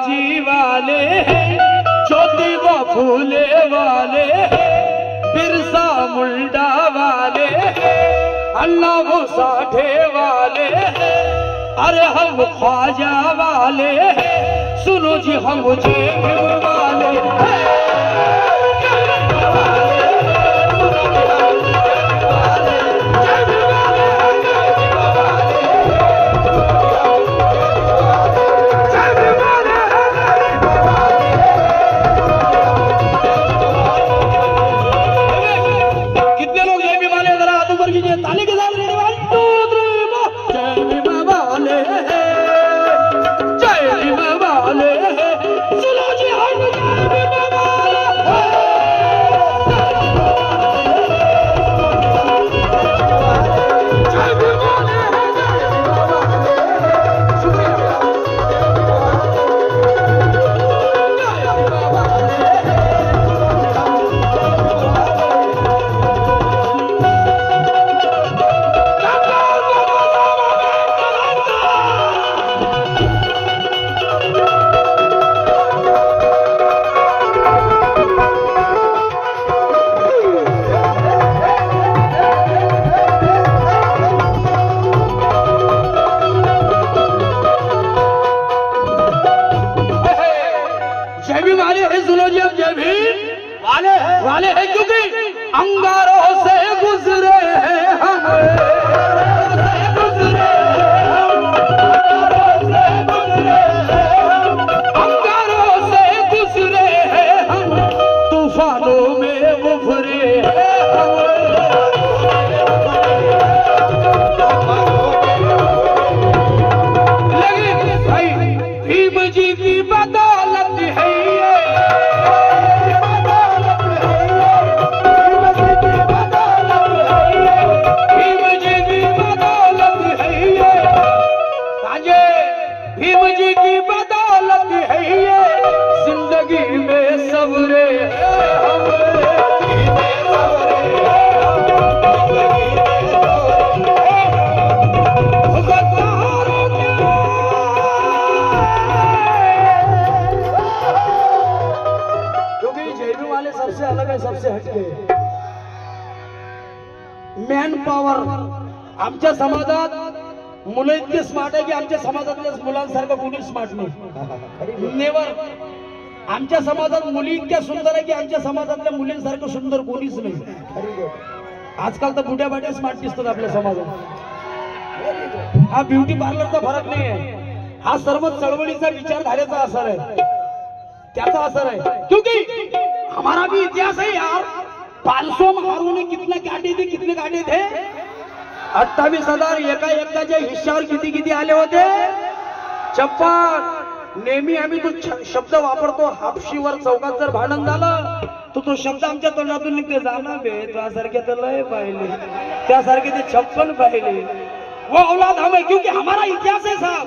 बाजी वाले हैं, ज्योति व फूले वाले हैं, बिरसा मुंडा वाले हैं, अल्लाह वो साठे वाले हैं, अरे हम ख्वाजा वाले हैं, सुनो जी हम जेब वाले हैं। वाले हैं क्योंकि अंगारों से गुजरे हैं हम, अंगारों से गुजरे हैं हम, तूफानों में उभरे हैं हम। लेकिन भाई भीम जी की बदौलत है सबसे हटके मॅन पॉवर। आमच्या समाजात मुलं इतके स्मार्ट आहे की आमच्या समाजातल्या मुलांसारखं कोणी स्मार्ट नाही, नेवर। आमच्या समाजात मुली इतक्या सुंदर आहे की आमच्या समाजातल्या मुलींसारखं सुंदर कोणीच नाही। आजकाल तर बुड्या बाड्या स्मार्ट दिसतात आपल्या समाजात। हा ब्युटी पार्लरचा फरक नाही आहे, हा सर्व चळवळीचा विचारधारेचा असर आहे, त्याचा असर है। क्योंकि हमारा भी इतिहास है यार। 500 महारों ने कितने काटे थे, कितने काटे थे? 28,000 एका हिश्श्यावर किती आले होते? 56। नेहमी आम्ही तो शब्द वापरतो, हापशीवर चौकात जर भांडण झालं तो शब्द आमच्या तोंडातून निघते, जाना बे त्यासारखे तर लय पाहिले, त्यासारखे ते 56 पाहिले। वो औलाद हम है क्योंकि हमारा इतिहास है साहब,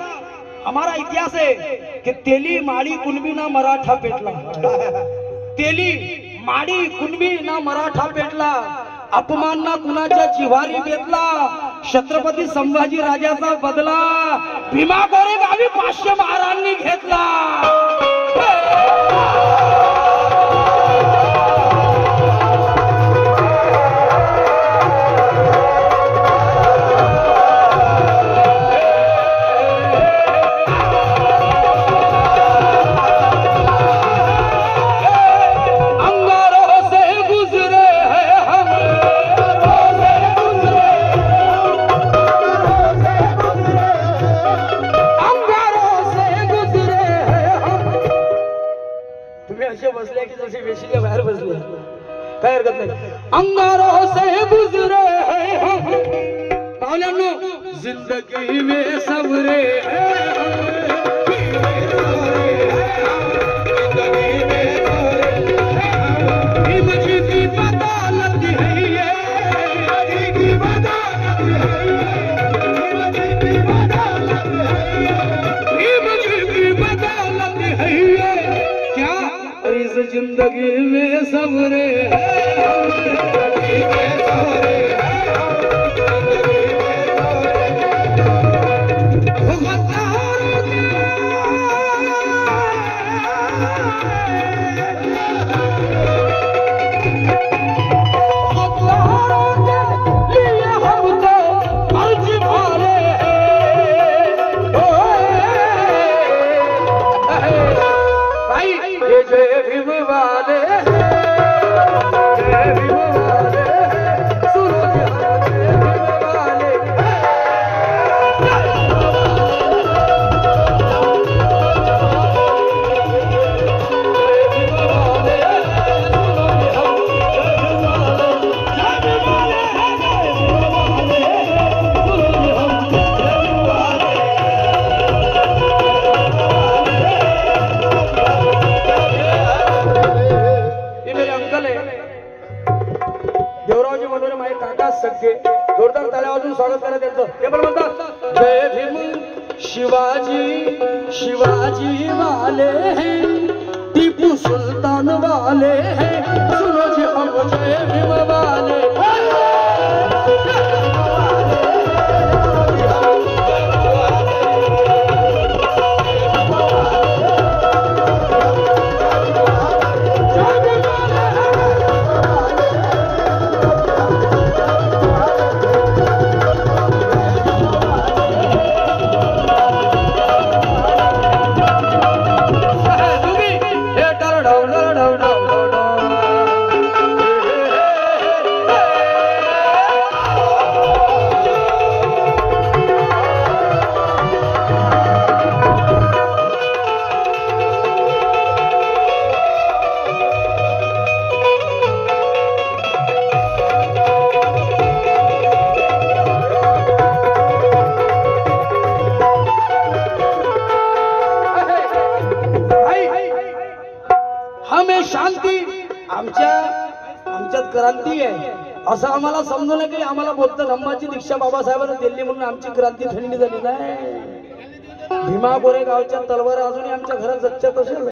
हमारा इतिहास है कि तेली माड़ी कुणबी ना मराठा पेटला, तेली माड़ी कुणबी ना मराठा पेटला, अपमान ना कुणाच्या जिव्हारी बेतला, छत्रपती संभाजी राजाचा बदला भीमा कोरेगावी 500 महारांनी घेतला। बसले की जैसे वेशीच्या बाहेर बसले, काय हरकत नाही। अंगारों से गुजरे हैं हम, पावलांनो जिंदगी में सबरे हैं हम, जिंदगी में भीम जी की बदौलत है ये, जी की बदौलत है ये, भीम जी की बदौलत है ये, भीम जी की बदौलत है ये। क्या इस जिंदगी में सबरे हैं, जिंदगी में सबरे हैं, जिंदगी में सबरे हैं। माझे काका सगळे जोरदार टाळ्या वाजून स्वागत करा त्यांचं. हे पण म्हणतात जय भीम शिवाजी शिवाजी वाले हैं टीपू सुल्तान वाले हैं सुनो जी हम जय भीम वाले आमच्यात क्रांती आहे असं आम्हाला समजू नये की आम्हाला बौद्ध धम्माची दीक्षा बाबासाहेबांनी दिली म्हणून आमची क्रांती थंडी झाली नाही. भीमा गोरेगावच्या तलवार अजूनही आमच्या घरात जगच्या तशाच